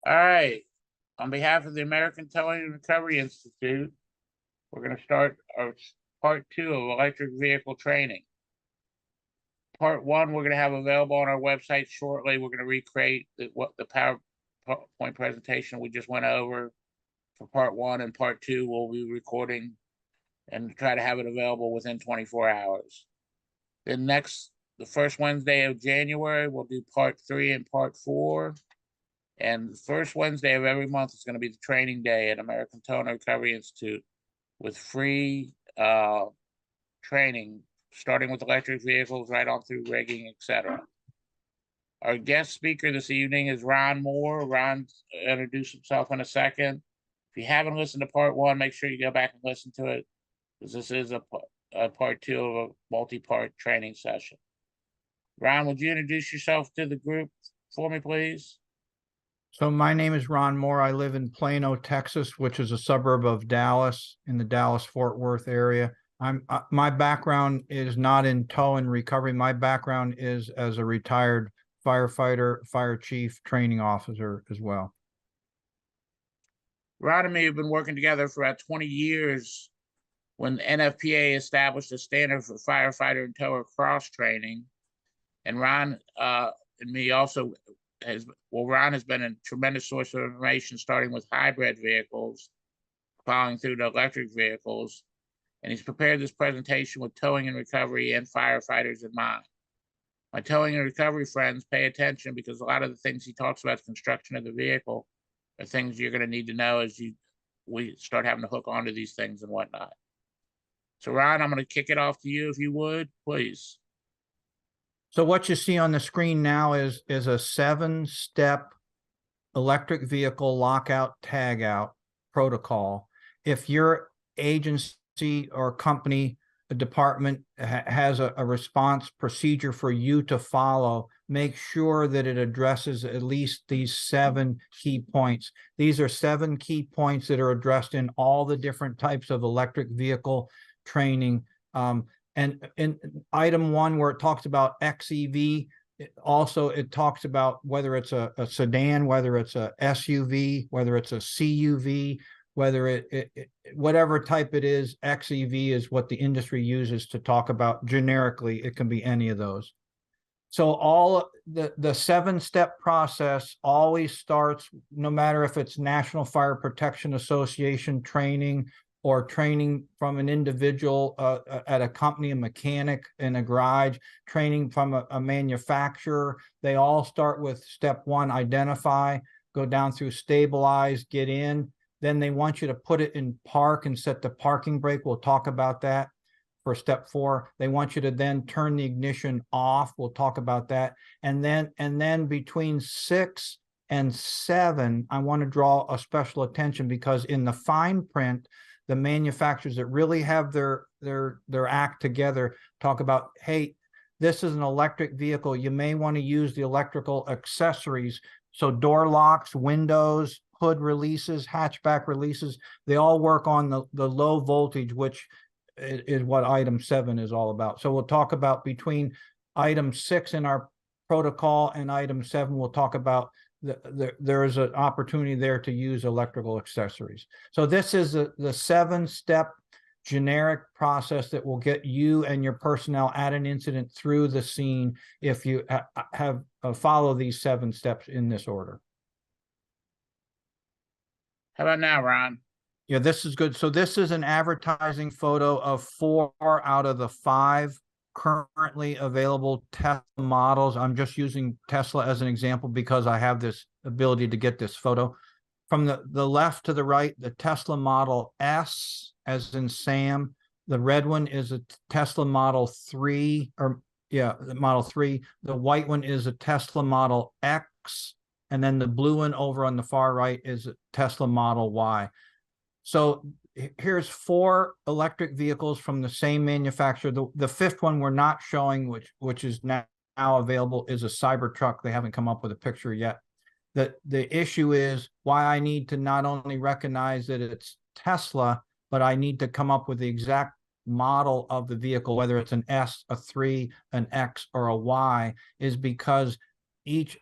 All right. On behalf of the American Towing and Recovery Institute, we're going to start our part 2 of electric vehicle training. Part 1, we're going to have available on our website shortly. We're going to recreate the PowerPoint presentation we just went over for part 1, and part 2 we'll be recording and try to have it available within 24 hours. Then the first Wednesday of January, we'll do part 3 and part 4. And the first Wednesday of every month is going to be the training day at American Towing and Recovery Institute with free training, starting with electric vehicles right on through rigging, etc. Our guest speaker this evening is Ron Moore. Ron will introduce himself in a second. If you haven't listened to part 1, make sure you go back and listen to it, because this is a part 2 of a multi-part training session. Ron, would you introduce yourself to the group for me, please? So my name is Ron Moore. I live in Plano, Texas, which is a suburb of Dallas, in the Dallas-Fort Worth area. My background is not in tow and recovery. My background is as a retired firefighter, fire chief, training officer as well. Ron and me have been working together for about 20 years when the NFPA established a standard for firefighter and tower cross training. And Ron and me also Ron has been a tremendous source of information, starting with hybrid vehicles, following through to electric vehicles. And he's prepared this presentation with towing and recovery and firefighters in mind. My towing and recovery friends, pay attention, because a lot of the things he talks about, construction of the vehicle, are things you're going to need to know as we start having to hook onto these things and whatnot. So Ron, I'm going to kick it off to you, if you would, please. So what you see on the screen now is a 7-step electric vehicle lockout tagout protocol. If your agency or company, a department has a response procedure for you to follow, make sure that it addresses at least these 7 key points. These are 7 key points that are addressed in all the different types of electric vehicle training. And in item 1, where it talks about XEV, it talks about whether it's a sedan, whether it's a SUV, whether it's a CUV, whether whatever type it is. XEV is what the industry uses to talk about generically. It can be any of those. So all the 7-step process always starts, no matter if it's National Fire Protection Association training or training from an individual at a company, a mechanic in a garage, training from a manufacturer. They all start with step 1, identify, go down through stabilize, get in. Then they want you to put it in park and set the parking brake. We'll talk about that for step 4. They want you to then turn the ignition off. We'll talk about that. And then between 6 and 7, I want to draw a special attention, because in the fine print, the manufacturers that really have their act together talk about, hey, this is an electric vehicle. You may want to use the electrical accessories. So door locks, windows, hood releases, hatchback releases, they all work on the low voltage, which is what item 7 is all about. So we'll talk about between item 6 in our protocol and item 7, we'll talk about there is an opportunity there to use electrical accessories. So this is the 7-step generic process that will get you and your personnel at an incident through the scene if you follow these 7 steps in this order. How about now, Ron? Yeah, this is good. So this is an advertising photo of 4 out of the 5 currently available Tesla models. I'm just using Tesla as an example because I have this ability to get this photo. From the left to the right, the Tesla Model S, as in Sam. The red one is a Tesla Model 3, the Model 3. The white one is a Tesla Model X. And then the blue one over on the far right is a Tesla Model Y. So here's 4 electric vehicles from the same manufacturer. The 5th one we're not showing, which is now available, is a Cybertruck. They haven't come up with a picture yet. The issue is why I need to not only recognize that it's Tesla, but I need to come up with the exact model of the vehicle, whether it's an S, a 3, an X, or a Y, is because each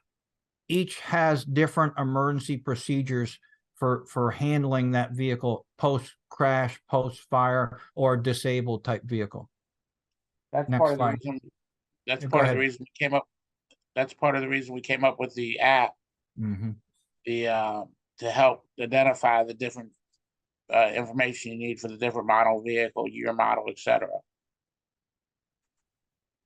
each has different emergency procedures for handling that vehicle post crash, post fire, or disabled type vehicle. That's Next part of the slide. reason, that's Go part of the ahead. reason we came up, that's part of the reason we came up with the app, Mhm. to help identify the different information you need for the different model vehicle, year model, etc.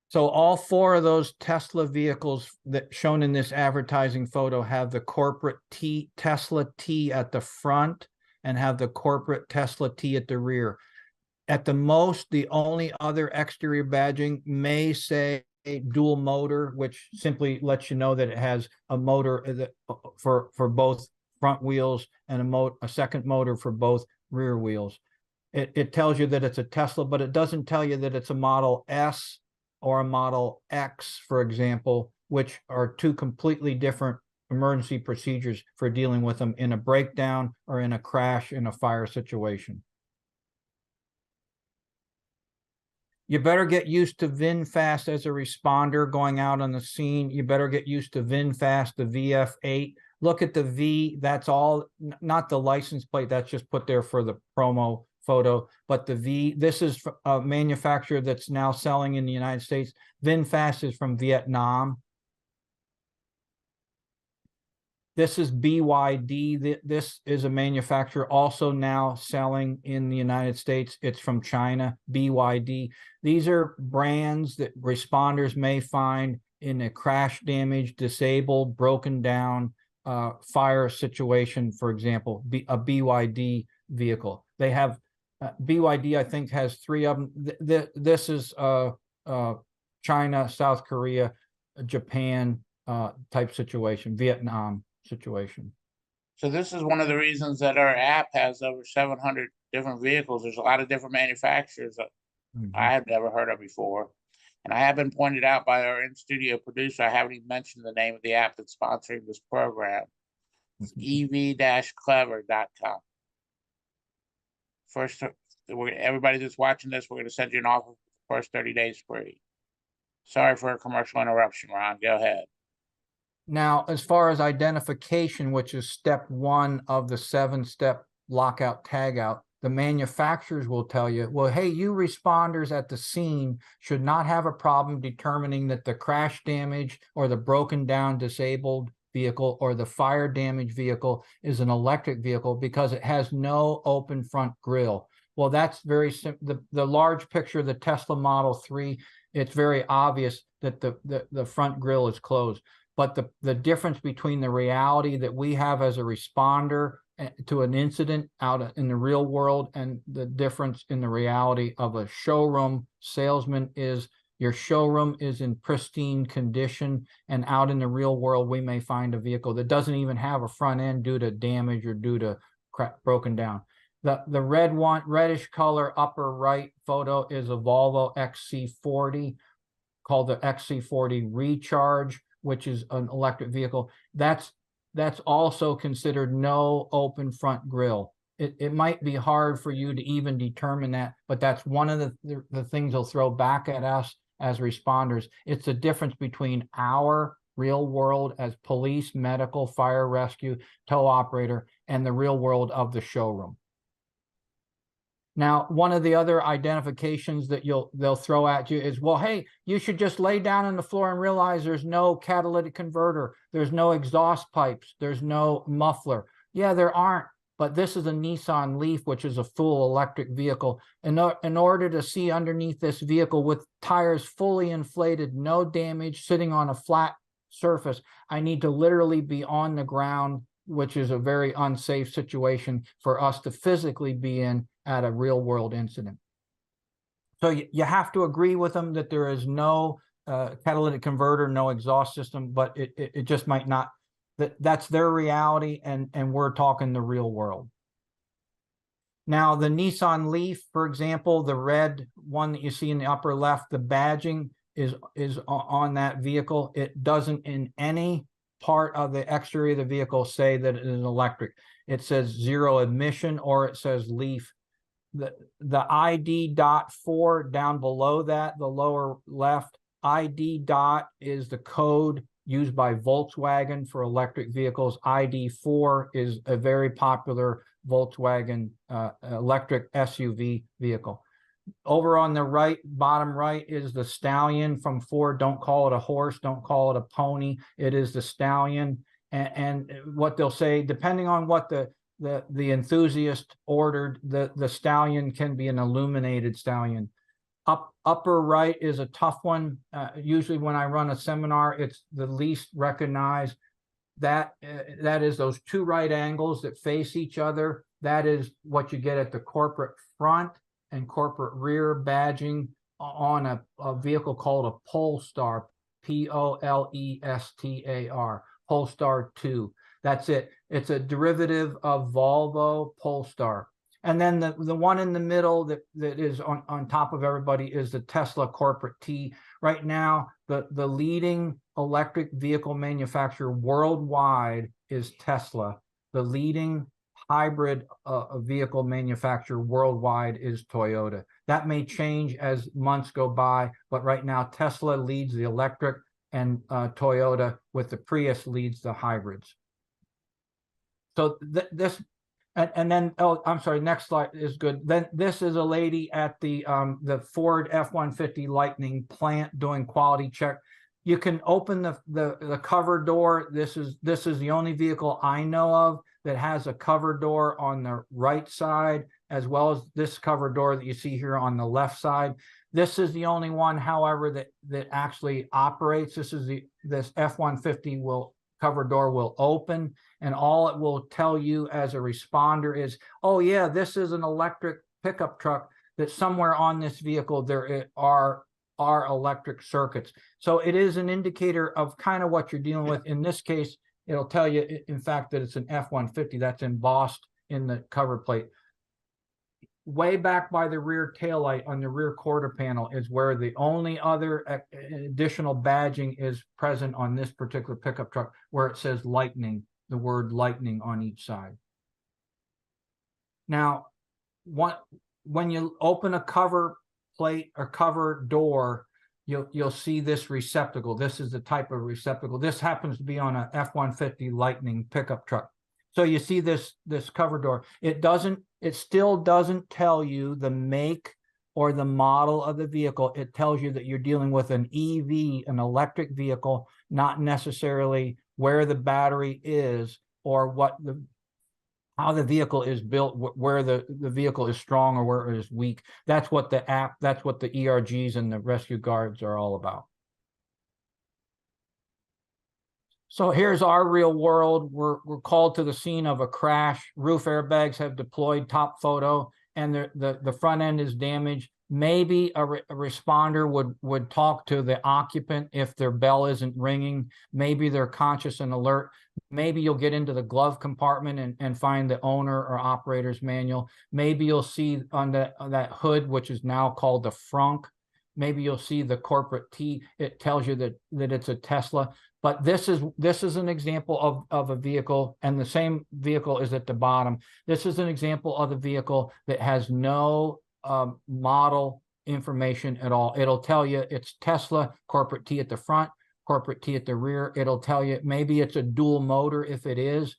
So all four of those Tesla vehicles that shown in this advertising photo have the corporate Tesla T at the front and have the corporate Tesla T at the rear. At the most, the only other exterior badging may say dual motor, which simply lets you know that it has a motor for both front wheels and a second motor for both rear wheels. It tells you that it's a Tesla, but it doesn't tell you that it's a Model S or a Model X, for example, which are two completely different emergency procedures for dealing with them in a breakdown or in a crash in a fire situation. You better get used to VinFast as a responder going out on the scene. You better get used to VinFast, the VF8. Look at the V, that's all, not the license plate, that's just put there for the promo photo, but the V, this is a manufacturer that's now selling in the United States. VinFast is from Vietnam. This is BYD. This is a manufacturer also now selling in the United States. It's from China, BYD. These are brands that responders may find in a crash damage, disabled, broken down fire situation, for example, a BYD vehicle. They have, BYD, I think, has 3 of them. This is China, South Korea, Japan type situation, Vietnam situation. So this is one of the reasons that our app has over 700 different vehicles. There's a lot of different manufacturers that I have never heard of before. And I have been pointed out by our in-studio producer, I haven't even mentioned the name of the app that's sponsoring this program. It's ev-clever.com. First, everybody that's watching this, we're going to send you an offer for the first 30 days free. Sorry for a commercial interruption, Ron. Go ahead. Now, as far as identification, which is step 1 of the 7-step lockout tagout, the manufacturers will tell you, well, hey, you responders at the scene should not have a problem determining that the crash damage or the broken down disabled vehicle or the fire damage vehicle is an electric vehicle because it has no open front grille. Well, that's very simple. The large picture of the Tesla Model 3, it's very obvious that the front grille is closed. But the difference between the reality that we have as a responder to an incident out in the real world and the difference in the reality of a showroom salesman is your showroom is in pristine condition, and out in the real world, we may find a vehicle that doesn't even have a front end due to damage or due to broken down. The reddish color upper right photo is a Volvo XC40 called the XC40 Recharge, which is an electric vehicle. That's also considered no open front grille. It might be hard for you to even determine that, but that's one of the things they'll throw back at us as responders. It's the difference between our real world as police, medical, fire, rescue, tow operator, and the real world of the showroom. Now, one of the other identifications that they'll throw at you is, well, hey, you should just lay down on the floor and realize there's no catalytic converter, there's no exhaust pipes, there's no muffler. Yeah, there aren't, but this is a Nissan Leaf, which is a full electric vehicle. In order to see underneath this vehicle with tires fully inflated, no damage, sitting on a flat surface, I need to literally be on the ground, which is a very unsafe situation for us to physically be in at a real world incident. So you have to agree with them that there is no catalytic converter, no exhaust system, but it just might not, that's their reality, and we're talking the real world. Now, the Nissan Leaf, for example, the red one that you see in the upper left, the badging is on that vehicle. It doesn't in any part of the exterior of the vehicle say that it is electric. It says zero emission, or it says Leaf. The ID dot 4 down below that, the lower left, ID dot is the code used by Volkswagen for electric vehicles. ID4 is a very popular Volkswagen electric SUV vehicle. Over on the right, bottom right, is the Stallion from Ford. Don't call it a horse, don't call it a pony. It is the Stallion. And what they'll say, depending on what the enthusiast ordered, the Stallion can be an illuminated Stallion. Upper right is a tough one. Usually when I run a seminar, it's the least recognized. That is those two right angles that face each other. That is what you get at the corporate front and corporate rear badging on a vehicle called a Polestar, Polestar, Polestar 2. That's it. It's a derivative of Volvo Polestar. And then the one in the middle that is on top of everybody is the Tesla corporate T. Right now, the leading electric vehicle manufacturer worldwide is Tesla. The leading hybrid vehicle manufacturer worldwide is Toyota. That may change as months go by, but right now Tesla leads the electric, and Toyota with the Prius leads the hybrids. So this, and then, oh, I'm sorry, next slide is good. Then this is a lady at the Ford F-150 Lightning plant doing quality check. You can open the cover door. This is the only vehicle I know of that has a cover door on the right side, as well as this cover door that you see here on the left side. This is the only one, however, that actually operates. This F-150 cover door will open, and all it will tell you as a responder is, oh yeah, this is an electric pickup truck, that somewhere on this vehicle there are electric circuits. So it is an indicator of kind of what you're dealing with. In this case, it'll tell you, in fact, that it's an F-150 that's embossed in the cover plate. Way back by the rear taillight on the rear quarter panel is where the only other additional badging is present on this particular pickup truck, where it says Lightning, the word Lightning on each side. Now, when you open a cover plate or cover door, you'll see this receptacle. This is the type of receptacle. This happens to be on a F-150 Lightning pickup truck. So you see this cover door. It still doesn't tell you the make or the model of the vehicle. It tells you that you're dealing with an EV, an electric vehicle, not necessarily where the battery is or how the vehicle is built, where the vehicle is strong or where it is weak. That's what the ERGs and the rescue guards are all about. So here's our real world. We're called to the scene of a crash. Roof airbags have deployed, top photo, and the front end is damaged. Maybe a responder would talk to the occupant if their bell isn't ringing. Maybe they're conscious and alert. Maybe you'll get into the glove compartment and find the owner or operator's manual. Maybe you'll see on that hood, which is now called the frunk. Maybe you'll see the corporate T. It tells you that it's a Tesla. But this is an example of a vehicle, and the same vehicle is at the bottom. This is an example of the vehicle that has no model information at all. It'll tell you it's Tesla, corporate T at the front, corporate T at the rear. It'll tell you maybe it's a dual motor if it is,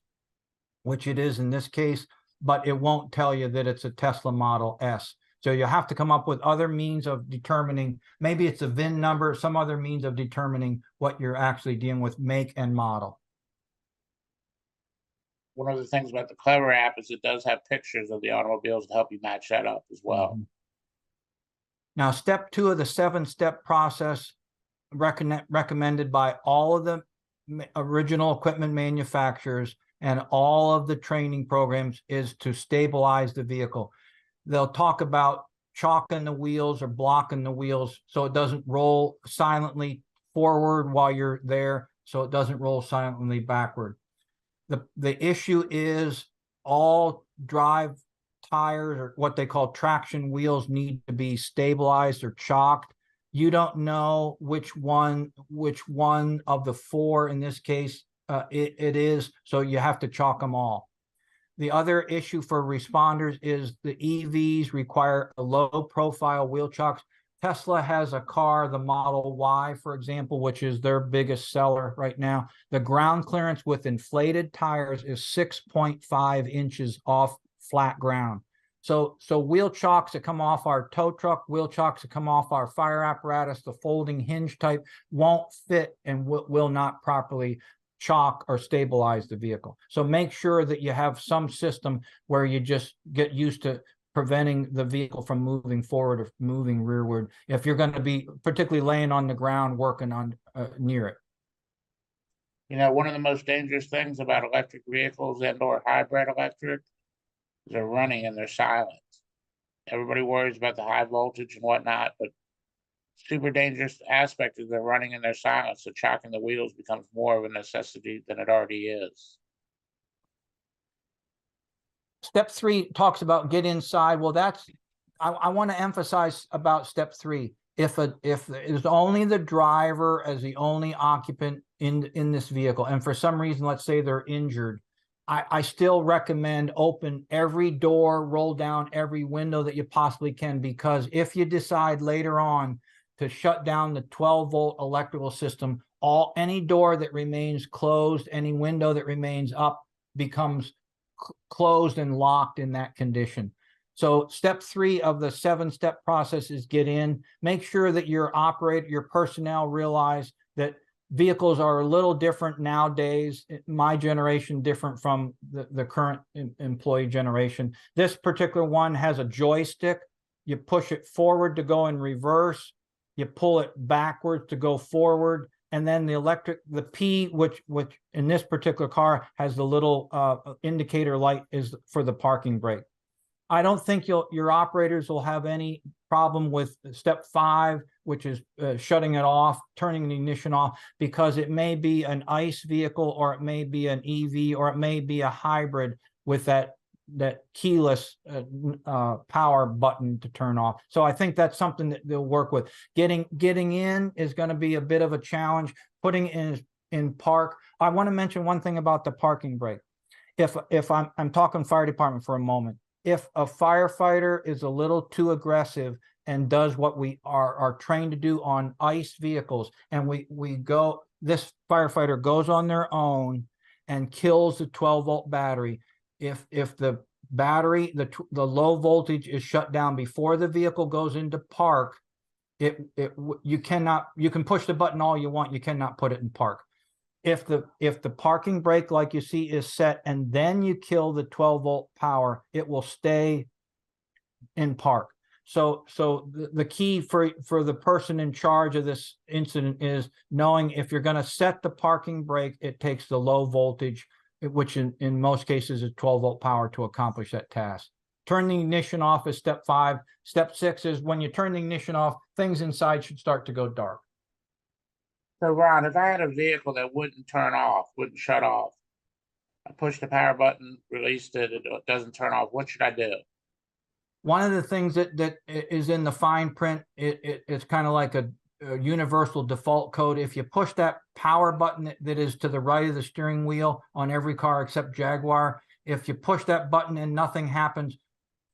which it is in this case, but it won't tell you that it's a Tesla Model S. So you have to come up with other means of determining, maybe it's a VIN number, some other means of determining what you're actually dealing with, make and model. One of the things about the Clever app is it does have pictures of the automobiles to help you match that up as well. Mm-hmm. Now, step 2 of the 7-step process recommended by all of the original equipment manufacturers and all of the training programs is to stabilize the vehicle. They'll talk about chalking the wheels or blocking the wheels so it doesn't roll silently forward while you're there, so it doesn't roll silently backward. The issue is all drive tires, or what they call traction wheels, need to be stabilized or chalked. You don't know which one of the 4 in this case it is, so you have to chalk them all. The other issue for responders is the EVs require a low profile wheel chocks. Tesla has a car, the Model Y, for example, which is their biggest seller right now. The ground clearance with inflated tires is 6.5 inches off flat ground. So wheel chocks that come off our tow truck, wheel chocks that come off our fire apparatus, the folding hinge type, won't fit and will not properly chock or stabilize the vehicle. So make sure that you have some system where you just get used to preventing the vehicle from moving forward or moving rearward if you're going to be particularly laying on the ground working on near it. You know, one of the most dangerous things about electric vehicles and/or hybrid electric is they're running and they're silent. Everybody worries about the high voltage and whatnot, but super dangerous aspect is they're running and they're silent, so chocking the wheels becomes more of a necessity than it already is. Step 3 talks about get inside. Well, I want to emphasize about step 3. If it's only the driver as the only occupant in this vehicle, and for some reason, let's say they're injured, I still recommend open every door, roll down every window that you possibly can, because if you decide later on to shut down the 12-volt electrical system, any door that remains closed, any window that remains up becomes closed and locked in that condition. So step 3 of the 7-step process is get in. Make sure that your personnel realize that vehicles are a little different nowadays. My generation different from the current employee generation. This particular one has a joystick. You push it forward to go in reverse. You pull it backwards to go forward. And then the P, which in this particular car has the little indicator light, is for the parking brake. I don't think your operators will have any problem with step 5, which is shutting it off, turning the ignition off, because it may be an ICE vehicle, or it may be an EV, or it may be a hybrid with that keyless power button to turn off. So I think that's something that they'll work with. Getting in is going to be a bit of a challenge. Putting in park. I want to mention one thing about the parking brake. If I'm talking fire department for a moment. If a firefighter is a little too aggressive and does what we are trained to do on ICE vehicles, and this firefighter goes on their own and kills the 12-volt battery. If the battery, the low voltage is shut down before the vehicle goes into park, you can push the button all you want, you cannot put it in park. If the parking brake, like you see, is set and then you kill the 12-volt power, it will stay in park. So the key for the person in charge of this incident is knowing if you're going to set the parking brake, it takes the low voltage, which in most cases is 12-volt power, to accomplish that task. Turn the ignition off is step 5. Step 6 is when you turn the ignition off, things inside should start to go dark. So Ron, if I had a vehicle that wouldn't turn off, wouldn't shut off, I push the power button, released it, it doesn't turn off, what should I do? One of the things that is in the fine print, it's kind of like a universal default code. If you push that power button that is to the right of the steering wheel on every car except Jaguar, if you push that button and nothing happens,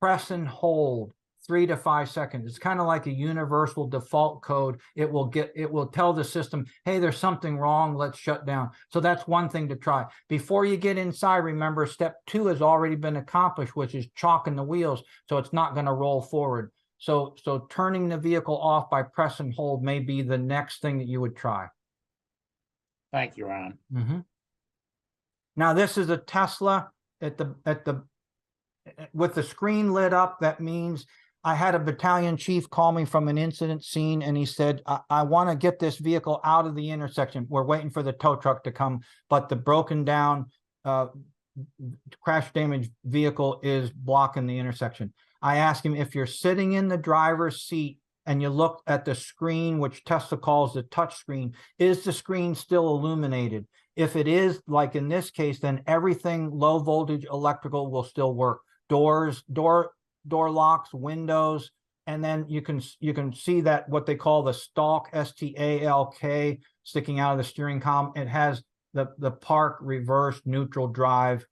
press and hold 3 to 5 seconds. It's kind of like a universal default code. It will tell the system, hey, there's something wrong, let's shut down. So that's one thing to try. Before you get inside, remember step 2 has already been accomplished, which is chalking the wheels, so it's not going to roll forward. So turning the vehicle off by press and hold may be the next thing that you would try. Thank you, Ron. Mm-hmm. Now this is a Tesla with the screen lit up. That means I had a battalion chief call me from an incident scene, and he said, I want to get this vehicle out of the intersection. We're waiting for the tow truck to come, but the broken down crash damaged vehicle is blocking the intersection. I asked him, if you're sitting in the driver's seat and you look at the screen, which Tesla calls the touch screen, is the screen still illuminated? If it is, like in this case, then everything low voltage electrical will still work. Doors, door locks, windows, and then you can see that what they call the stalk, STALK, sticking out of the steering column. It has the park reverse neutral drive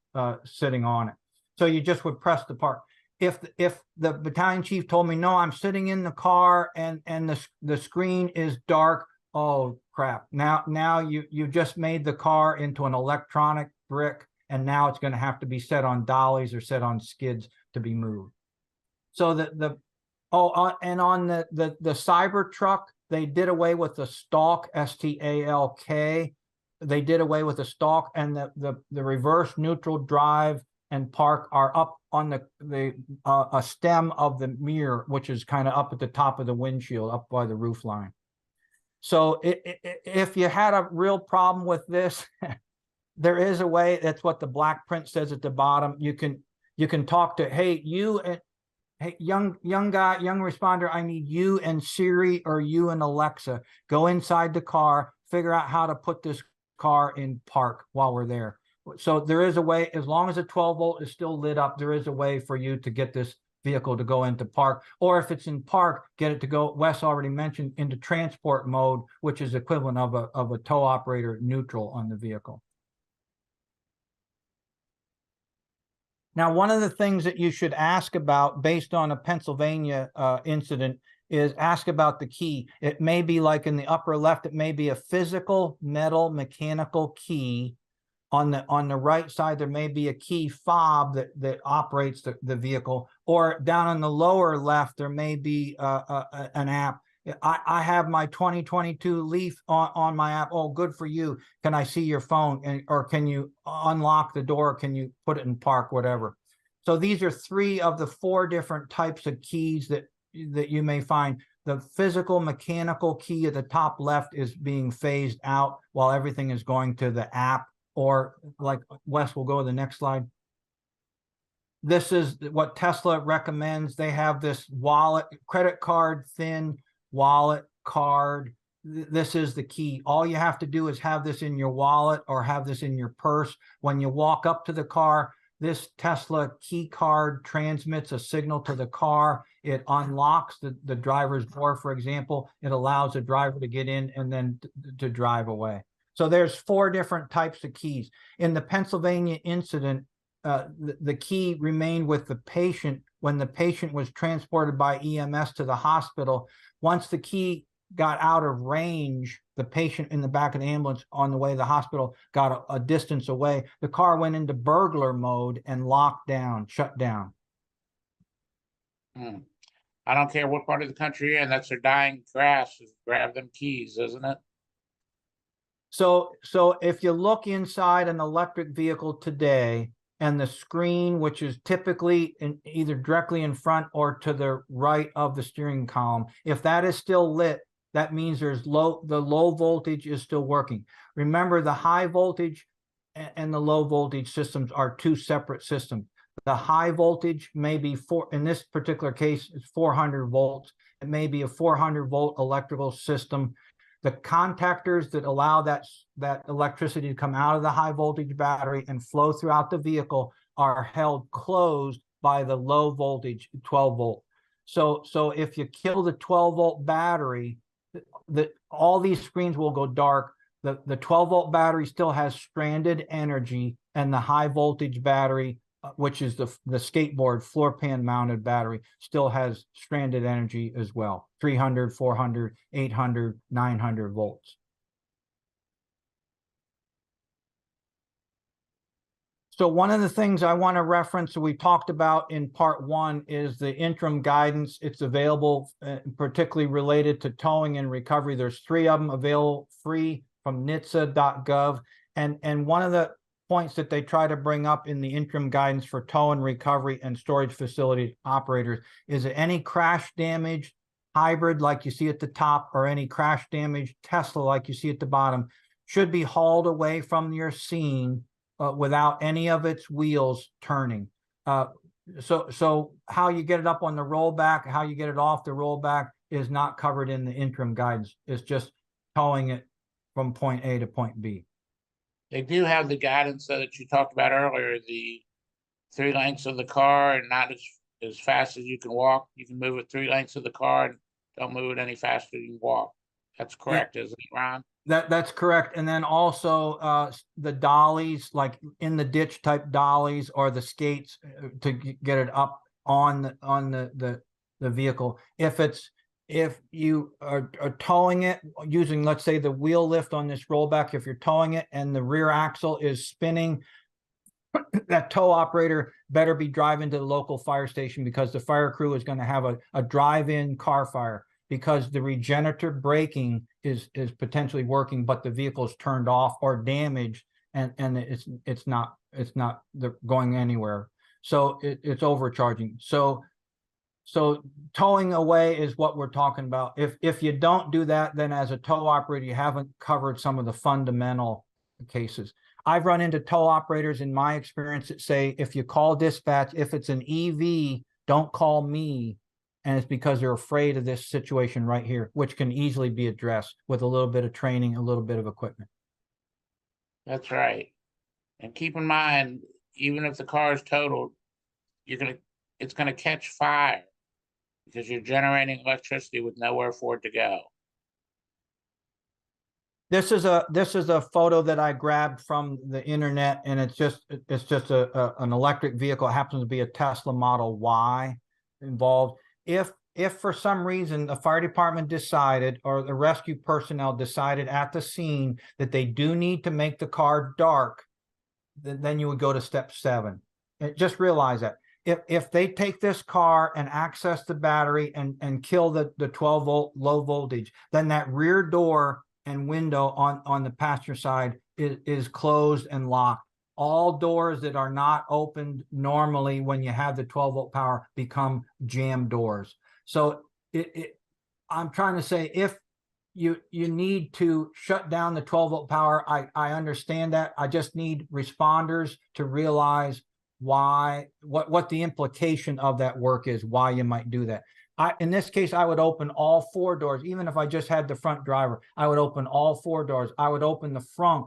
sitting on it. So you just would press the park. if the battalion chief told me, no, I'm sitting in the car and the screen is dark, oh crap. Now you just made the car into an electronic brick, and now it's going to have to be set on dollies or set on skids to be moved. So and on the cyber truck, they did away with the stalk, STALK. They did away with the stalk, and the reverse, neutral, drive, and park are up on a stem of the mirror, which is kind of up at the top of the windshield, up by the roof line. So if you had a real problem with this, there is a way. That's what the black print says at the bottom. You can talk to, hey, young guy, young responder, I need you and Siri or you and Alexa. Go inside the car, figure out how to put this car in park while we're there. So there is a way, as long as the 12 volt is still lit up, there is a way for you to get this vehicle to go into park. Or if it's in park, get it to go, Wes already mentioned, into transport mode, which is equivalent of a tow operator neutral on the vehicle. Now, one of the things that you should ask about based on a Pennsylvania incident is ask about the key. It may be like in the upper left, it may be a physical metal mechanical key. On the right side, there may be a key fob that operates the vehicle, or down on the lower left, there may be an app. I have my 2022 Leaf on my app. Oh, good for you. Can I see your phone? Or can you unlock the door? Can you put it in park, whatever? So these are 3 of the 4 different types of keys that you may find. The physical mechanical key at the top left is being phased out while everything is going to the app, or like Wes will go to the next slide. This is what Tesla recommends. They have this wallet, credit card, thin wallet card. This is the key. All you have to do is have this in your wallet or have this in your purse. When you walk up to the car, this Tesla key card transmits a signal to the car. It unlocks the driver's door, for example. It allows the driver to get in and then to drive away. So there's 4 different types of keys. In the Pennsylvania incident, the key remained with the patient when the patient was transported by EMS to the hospital. Once the key got out of range, the patient in the back of the ambulance on the way to the hospital got a distance away. The car went into burglar mode and locked down, shut down. I don't care what part of the country you're in, that's their dying grasp, is grab them keys, isn't it? So if you look inside an electric vehicle today, and the screen, which is typically either directly in front or to the right of the steering column, if that is still lit, that means the low voltage is still working. Remember, the high voltage and the low voltage systems are 2 separate systems. The high voltage may be in this particular case, it's 400 volts. It may be a 400 volt electrical system. The contactors that allow that electricity to come out of the high voltage battery and flow throughout the vehicle are held closed by the low voltage 12 volt. So if you kill the 12 volt battery, all these screens will go dark. The 12 volt battery still has stranded energy, and the high voltage battery, which is the skateboard floor pan mounted battery, still has stranded energy as well. 300, 400, 800, 900 volts. So one of the things I want to reference that we talked about in part 1 is the interim guidance. It's available, particularly related to towing and recovery. There's 3 of them available free from NHTSA.gov. And one of the points that they try to bring up in the interim guidance for tow and recovery and storage facility operators is that any crash damage hybrid like you see at the top, or any crash damage Tesla like you see at the bottom, should be hauled away from your scene without any of its wheels turning. So how you get it up on the rollback, how you get it off the rollback is not covered in the interim guidance. It's just towing it from point A to point B. They do have the guidance that you talked about earlier, the 3 lengths of the car and not as fast as you can walk. You can move it 3 lengths of the car and don't move it any faster than you can walk. That's correct, isn't it, Ron? That's correct. And then also the dollies, like in the ditch type dollies, or the skates to get it up on the vehicle. If you are towing it using, let's say, the wheel lift on this rollback, if you're towing it and the rear axle is spinning, that tow operator better be driving to the local fire station, because the fire crew is going to have a drive-in car fire, because the regenerative braking is potentially working, but the vehicle is turned off or damaged, and it's not going anywhere. So it's overcharging. So towing away is what we're talking about. If you don't do that, then as a tow operator, you haven't covered some of the fundamental cases. I've run into tow operators in my experience that say, if you call dispatch, if it's an EV, don't call me. And it's because they're afraid of this situation right here, which can easily be addressed with a little bit of training, a little bit of equipment. That's right. And keep in mind, even if the car is totaled, it's gonna catch fire, because you're generating electricity with nowhere for it to go. This is a photo that I grabbed from the internet, and it's just an electric vehicle. It happens to be a Tesla Model Y involved. If for some reason the fire department decided, or the rescue personnel decided at the scene, that they do need to make the car dark, then you would go to step 7. And just realize that if they take this car and access the battery and kill the 12-volt low voltage, then that rear door and window on the passenger side is closed and locked. All doors that are not opened normally when you have the 12-volt power become jam doors. So I'm trying to say, if you need to shut down the 12-volt power, I understand that. I just need responders to realize what the implication of that work is, why you might do that. In this case, I would open all 4 doors. Even if I just had the front driver, I would open all 4 doors. I would open the front,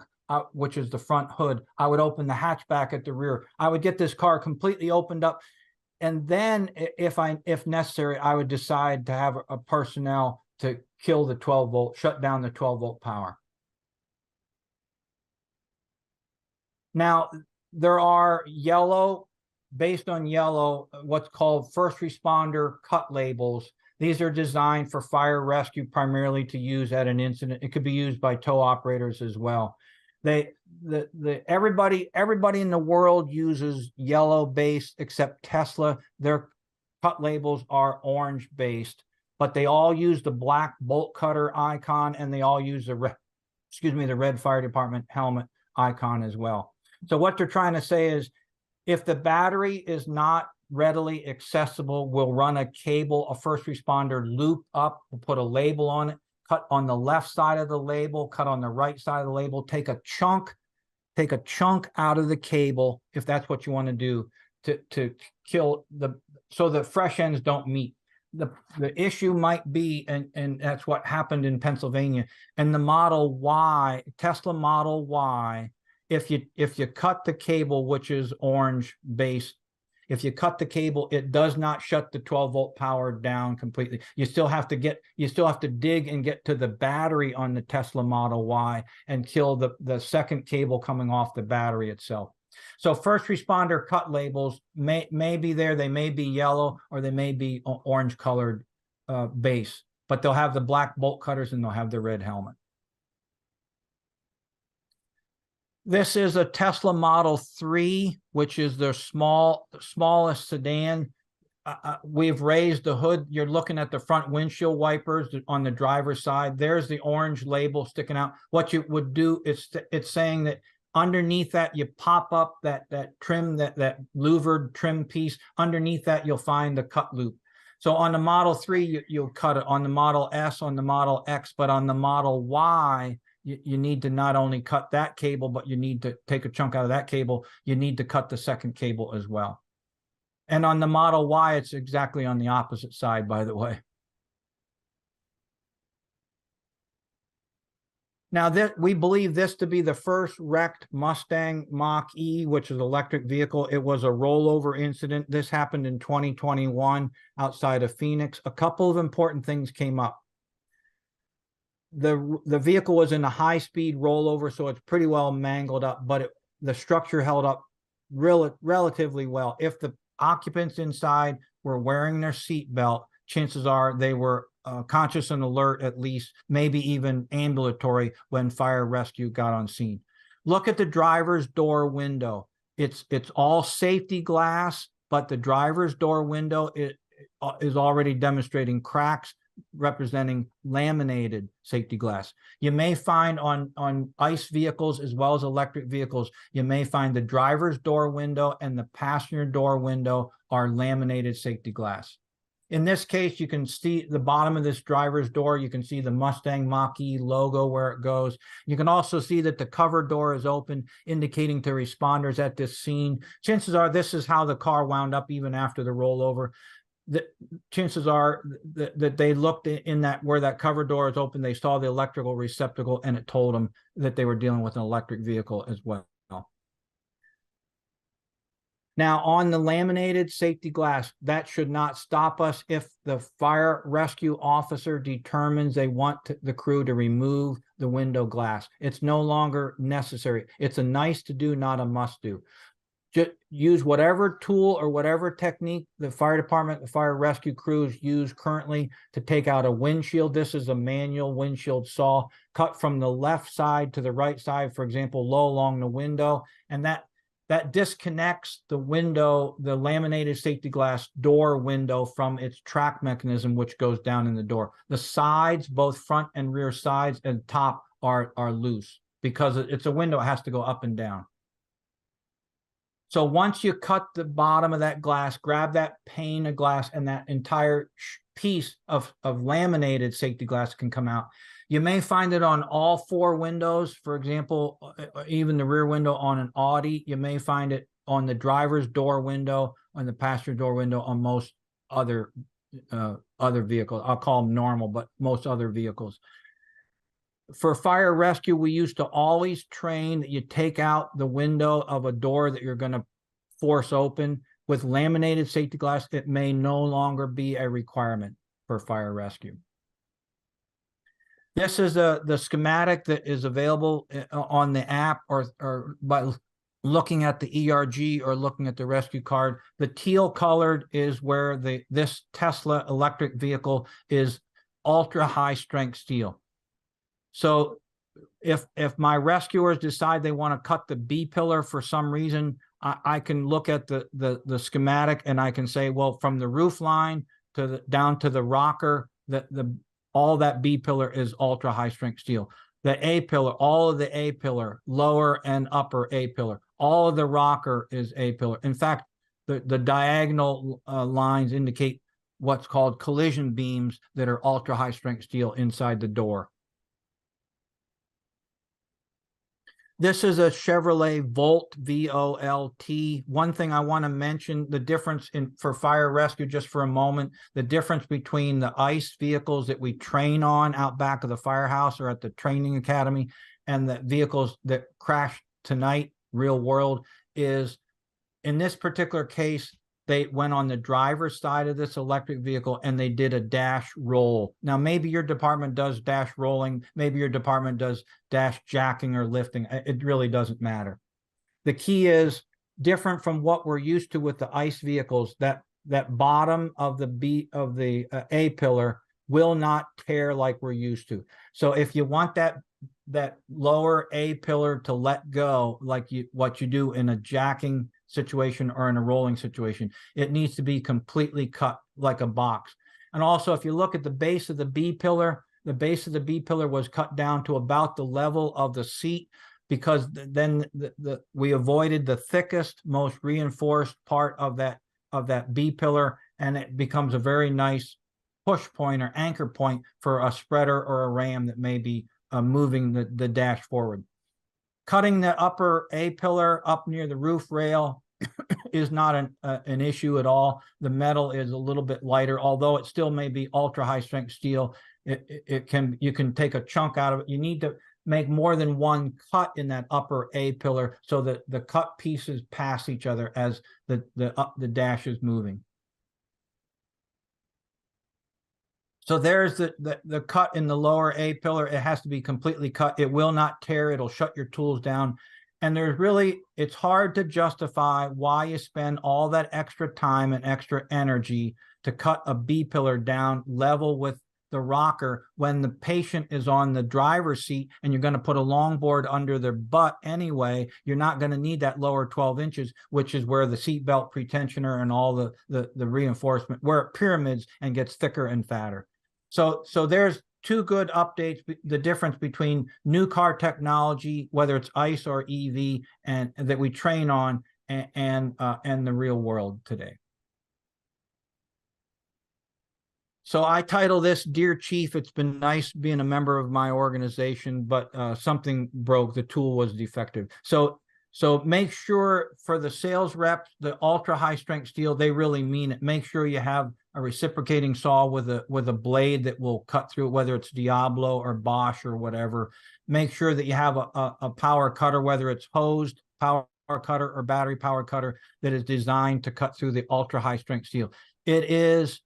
which is the front hood. I would open the hatchback at the rear. I would get this car completely opened up. And then if necessary, I would decide to have a personnel to kill the 12-volt, shut down the 12-volt power. Now, there are based on yellow, what's called first responder cut labels. These are designed for fire rescue, primarily to use at an incident. It could be used by tow operators as well. Everybody in the world uses yellow based, except Tesla. Their cut labels are orange based, but they all use the black bolt cutter icon, and they all use the red fire department helmet icon as well. So what they're trying to say is, if the battery is not readily accessible, we'll run a cable, a first responder loop up, we'll put a label on it, cut on the left side of the label, cut on the right side of the label, take a chunk out of the cable, if that's what you want to do, to kill so the fresh ends don't meet. The issue might be, and that's what happened in Pennsylvania, and the Model Y, Tesla Model Y, if you cut the cable, which is orange based, if you cut the cable, it does not shut the 12-volt power down completely. You still have to dig and get to the battery on the Tesla Model Y and kill the second cable coming off the battery itself. So first responder cut labels may be there, they may be yellow, or they may be orange colored base, but they'll have the black bolt cutters and they'll have the red helmet. This is a Tesla Model 3, which is the smallest sedan. We've raised the hood. You're looking at the front windshield wipers on the driver's side. There's the orange label sticking out. What you would do is, it's saying that underneath that, you pop up that trim, that louvered trim piece. Underneath that, you'll find the cut loop. So on the Model 3, you'll cut it. On the Model S, on the Model X, but on the Model Y, you need to not only cut that cable, but you need to take a chunk out of that cable. You need to cut the second cable as well. And on the Model Y, it's exactly on the opposite side, by the way. Now, we believe this to be the first wrecked Mustang Mach-E, which is an electric vehicle. It was a rollover incident. This happened in 2021 outside of Phoenix. A couple of important things came up. The vehicle was in a high-speed rollover, so it's pretty well mangled up, but the structure held up relatively well. If occupants inside were wearing their seatbelt, chances are they were conscious and alert, at least, maybe even ambulatory when fire rescue got on scene. Look at the driver's door window. It's all safety glass, but the driver's door window is already demonstrating cracks representing laminated safety glass. You may find on ICE vehicles as well as electric vehicles, you may find the driver's door window and the passenger door window are laminated safety glass. In this case, you can see the bottom of this driver's door. You can see the Mustang Mach-E logo where it goes. You can also see that the cover door is open, indicating to responders at this scene. Chances are this is how the car wound up even after the rollover. The chances are that they looked in that where that cover door is open, they saw the electrical receptacle, and it told them that they were dealing with an electric vehicle as well. Now, on the laminated safety glass, that should not stop us if the fire rescue officer determines they want the crew to remove the window glass. It's no longer necessary. It's a nice to do, not a must do. Just use whatever tool or whatever technique the fire department, the fire rescue crews use currently to take out a windshield. This is a manual windshield saw, cut from the left side to the right side, for example, low along the window, and that disconnects the window, the laminated safety glass door window, from its track mechanism, which goes down in the door. The sides, both front and rear sides and top, are loose because it's a window. It has to go up and down. So once you cut the bottom of that glass, grab that pane of glass, and that entire piece of laminated safety glass can come out. You may find it on all four windows. For example, even the rear window on an Audi. You may find it on the driver's door window, on the passenger door window, on most other vehicles. I'll call them normal, but most other vehicles. For fire rescue, we used to always train that you take out the window of a door that you're going to force open. With laminated safety glass, it may no longer be a requirement for fire rescue. This is the schematic that is available on the app or by looking at the ERG or looking at the rescue card. The teal colored is where this Tesla electric vehicle is ultra high strength steel. So if my rescuers decide they want to cut the B pillar for some reason, I can look at the schematic and I can say, well, from the roof line to down to the rocker, all that B pillar is ultra high strength steel. The A pillar, all of the A pillar, lower and upper A pillar, all of the rocker is A pillar. In fact, the diagonal lines indicate what's called collision beams that are ultra high strength steel inside the door. This is a Chevrolet Volt, V-O-L-T. One thing I want to mention, the difference for fire rescue, just for a moment, the difference between the ICE vehicles that we train on out back of the firehouse or at the training academy and the vehicles that crash tonight, real world, is in this particular case, they went on the driver's side of this electric vehicle and they did a dash roll. Now, maybe your department does dash rolling. Maybe your department does dash jacking or lifting. It really doesn't matter. The key is different from what we're used to with the ICE vehicles. That bottom of the A pillar will not tear like we're used to. So if you want that lower A pillar to let go, like what you do in a jacking situation or in a rolling situation, it needs to be completely cut like a box. And also, if you look at the base of the B pillar, the base of the B pillar was cut down to about the level of the seat, because then we avoided the thickest, most reinforced part of that B pillar, and it becomes a very nice push point or anchor point for a spreader or a ram that may be moving the dash forward. Cutting the upper A pillar up near the roof rail is not an issue at all. The metal is a little bit lighter, although it still may be ultra high strength steel. You can take a chunk out of it. You need to make more than one cut in that upper A pillar so that the cut pieces pass each other as the dash is moving. So there's the cut in the lower A pillar. It has to be completely cut. It will not tear. It'll shut your tools down. And it's hard to justify why you spend all that extra time and extra energy to cut a B-pillar down level with the rocker when the patient is on the driver's seat and you're going to put a longboard under their butt anyway. You're not going to need that lower 12 inches, which is where the seatbelt pretensioner and all the reinforcement, where it pyramids and gets thicker and fatter. So there's two good updates, the difference between new car technology, whether it's ICE or EV, and that we train on, and the real world today. So I title this Dear Chief. It's been nice being a member of my organization, but something broke. The tool was defective. So make sure for the sales reps, the ultra high strength steel, they really mean it. Make sure you have a reciprocating saw with a blade that will cut through, whether it's Diablo or Bosch or whatever. Make sure that you have a power cutter, whether it's hosed power cutter or battery power cutter, that is designed to cut through the ultra high strength steel. It is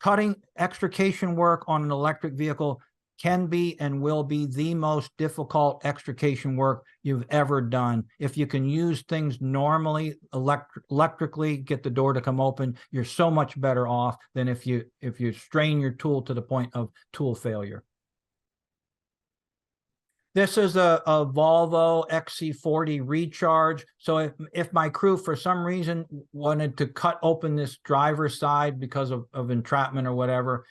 cutting extrication work on an electric vehicle can be and will be the most difficult extrication work you've ever done. If you can use things normally, electrically, get the door to come open, you're so much better off than if you strain your tool to the point of tool failure. This is a Volvo XC40 recharge. So if my crew for some reason wanted to cut open this driver's side because of entrapment or whatever,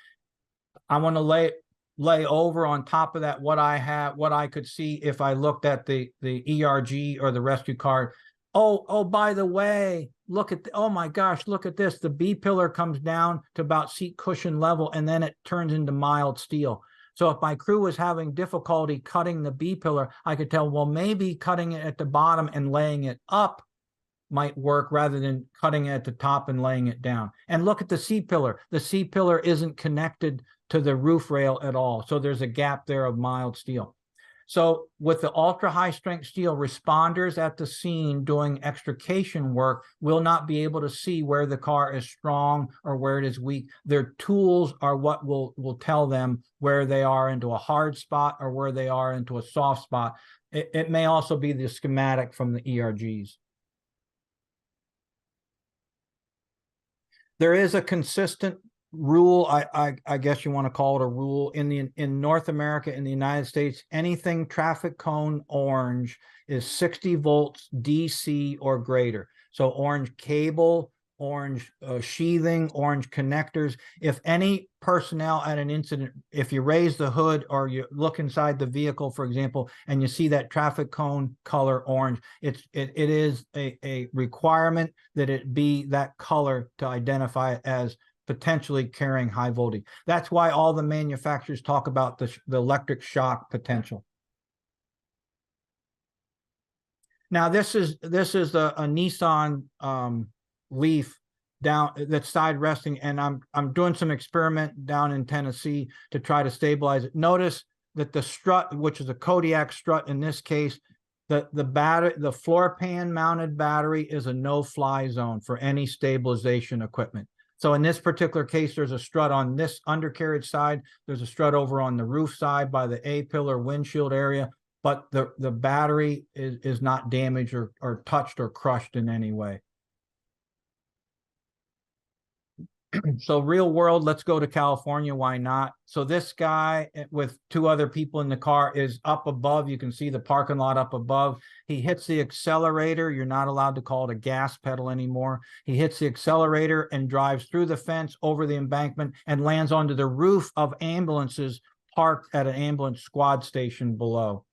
I want to lay over on top of that what I could see if I looked at the ERG or the rescue card. Oh, by the way, oh my gosh, look at this. The B pillar comes down to about seat cushion level, and then it turns into mild steel. So if my crew was having difficulty cutting the B pillar, I could tell, well, maybe cutting it at the bottom and laying it up might work rather than cutting it at the top and laying it down. And look at the C pillar. The C pillar isn't connected to the roof rail at all. So there's a gap there of mild steel. So with the ultra high strength steel, responders at the scene doing extrication work will not be able to see where the car is strong or where it is weak. Their tools are what will tell them where they are into a hard spot or where they are into a soft spot. It may also be the schematic from the ERGs. There is a consistent rule, I guess you want to call it a rule, in North America, in the United States, anything traffic cone orange is 60 volts DC or greater. So orange cable, orange sheathing, orange connectors. If any personnel at an incident, if you raise the hood or you look inside the vehicle, for example, and you see that traffic cone color orange, it is a requirement that it be that color to identify it as potentially carrying high voltage. That's why all the manufacturers talk about the electric shock potential. Now this is a Nissan Leaf down that's side resting, and I'm doing some experiment down in Tennessee to try to stabilize it. Notice that the strut, which is a Kodiak strut in this case, the floor pan mounted battery is a no-fly zone for any stabilization equipment. So in this particular case, there's a strut on this undercarriage side. There's a strut over on the roof side by the A-pillar windshield area, but the battery is not damaged or touched or crushed in any way. So real world, let's go to California. Why not? So this guy with two other people in the car is up above. You can see the parking lot up above. He hits the accelerator. You're not allowed to call it a gas pedal anymore. He hits the accelerator and drives through the fence, over the embankment, and lands onto the roof of ambulances parked at an ambulance squad station below.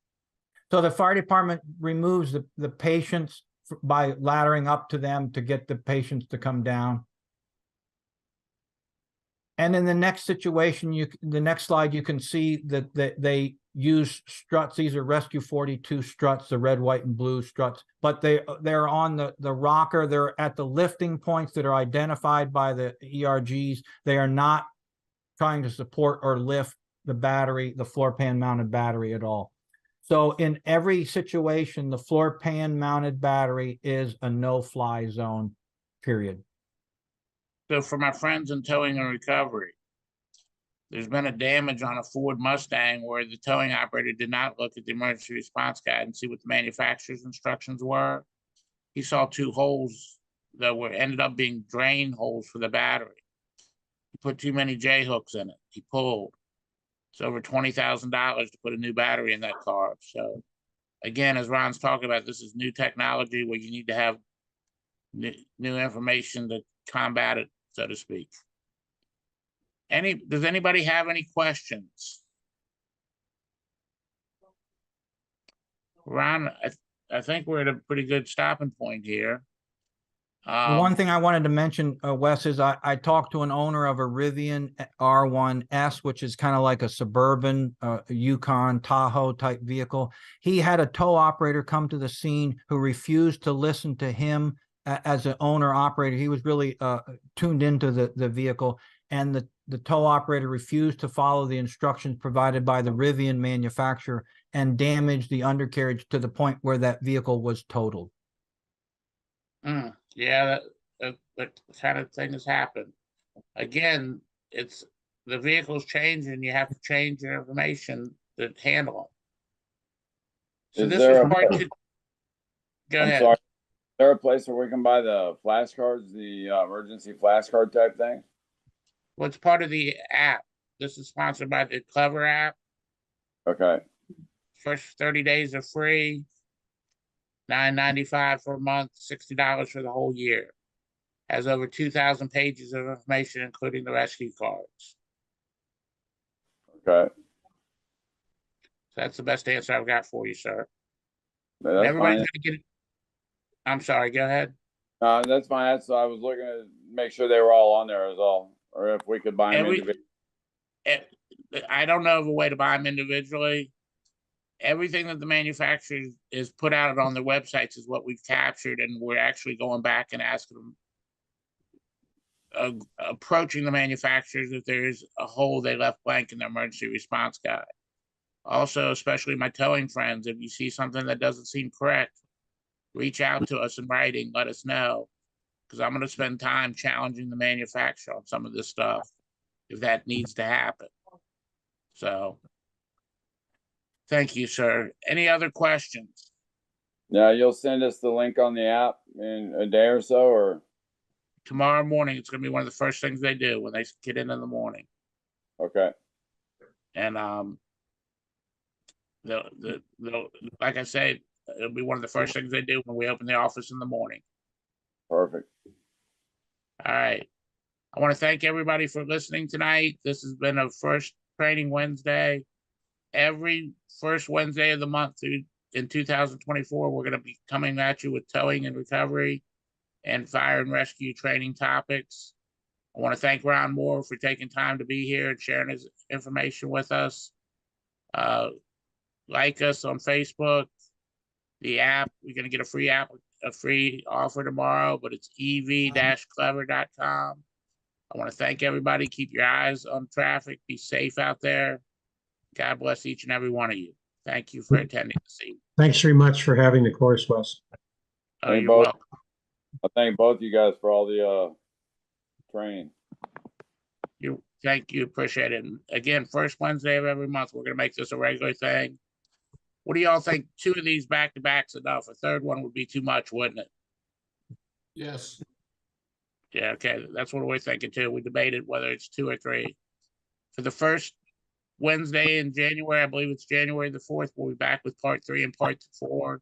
So the fire department removes the patients by laddering up to them to get the patients to come down. And in the next situation, the next slide, you can see that they use struts. These are Rescue 42 struts, the red, white, and blue struts. But they're on the rocker. They're at the lifting points that are identified by the ERGs. They are not trying to support or lift the battery, the floor pan mounted battery at all. So in every situation, the floor pan mounted battery is a no-fly zone, period. So for my friends in towing and recovery, there's been a damage on a Ford Mustang where the towing operator did not look at the emergency response guide and see what the manufacturer's instructions were. He saw two holes that were ended up being drain holes for the battery. He put too many J hooks in it. He pulled. It's over $20,000 to put a new battery in that car. So again, as Ron's talking about, this is new technology where you need to have new information to combat it, so to speak. Does anybody have any questions? Ron, I think we're at a pretty good stopping point here. The one thing I wanted to mention, Wes, is I talked to an owner of a Rivian R1S, which is kind of like a suburban Yukon Tahoe type vehicle. He had a tow operator come to the scene who refused to listen to him as an owner operator. He was really tuned into the vehicle, and the tow operator refused to follow the instructions provided by the Rivian manufacturer and damaged the undercarriage to the point where that vehicle was totaled. Yeah, that kind of thing has happened. Again, it's the vehicle's changing. You have to change your information to handle them. So Is this there was part two. Go ahead. Sorry. Is there a place where we can buy the flashcards, the emergency flashcard type thing? Well, it's part of the app. This is sponsored by the Clever app. Okay. First 30 days are free. $9.95 for a month, $60 for the whole year. Has over 2,000 pages of information, including the rescue cards. Okay. So that's the best answer I've got for you, sir. That's Everybody's fine. gonna get it. I'm sorry, go ahead. That's fine. So I was looking to make sure they were all on there as all, or if we could buy them individually. I don't know of a way to buy them individually. Everything that the manufacturer is put out on their websites is what we've captured, and we're actually going back and asking them, approaching the manufacturers if there's a hole they left blank in their emergency response guide. Also, especially my towing friends, if you see something that doesn't seem correct, reach out to us in writing, let us know, because I'm going to spend time challenging the manufacturer on some of this stuff if that needs to happen. So thank you, sir. Any other questions? Yeah, you'll send us the link on the app in a day or so, or? Tomorrow morning, it's going to be one of the first things they do when they get in the morning. Okay. And like I said, it'll be one of the first things they do when we open the office in the morning. Perfect. All right. I want to thank everybody for listening tonight. This has been a first training Wednesday. Every first Wednesday of the month in 2024, we're going to be coming at you with towing and recovery and fire and rescue training topics. I want to thank Ron Moore for taking time to be here and sharing his information with us. Like us on Facebook, the app. We're going to get a free offer tomorrow, but it's ev-clever.com. I want to thank everybody. Keep your eyes on traffic. Be safe out there. God bless each and every one of you. Thank you for attending this evening. Thanks very much for having the course, Wes. Oh, you're welcome. I thank both you guys for all the training. Thank you. Appreciate it. And again, first Wednesday of every month, we're going to make this a regular thing. What do y'all think? 2 of these back-to-backs enough? A third one would be too much, wouldn't it? Yes. Yeah, okay. That's what we're thinking too. We debated whether it's 2 or 3. For the first Wednesday in January, I believe it's January the 4th, we'll be back with part 3 and part 4.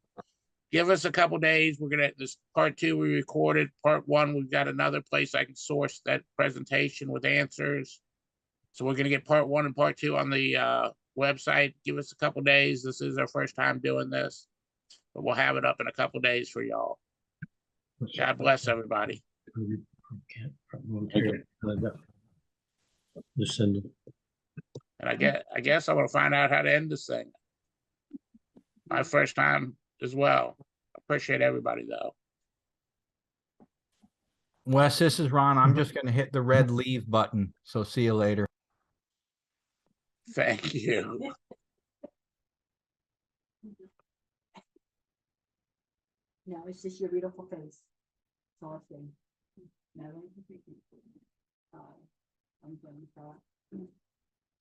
Give us a couple days. We're gonna this part 2 we recorded. Part 1, we've got another place I can source that presentation with answers. So we're gonna get part 1 and part 2 on the website. Give us a couple days. This is our first time doing this, but we'll have it up in a couple days for y'all. God bless everybody. Just send it. And I guess I'm gonna find out how to end this thing. My first time as well. Appreciate everybody though. Wes, this is Ron. I'm just going to hit the red leave button. So see you later. Thank you. No, it's just your beautiful face. That's all I'm saying. No, I'm going to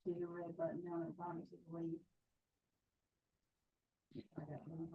There's a red button down at the bottom, it says leave. I got one.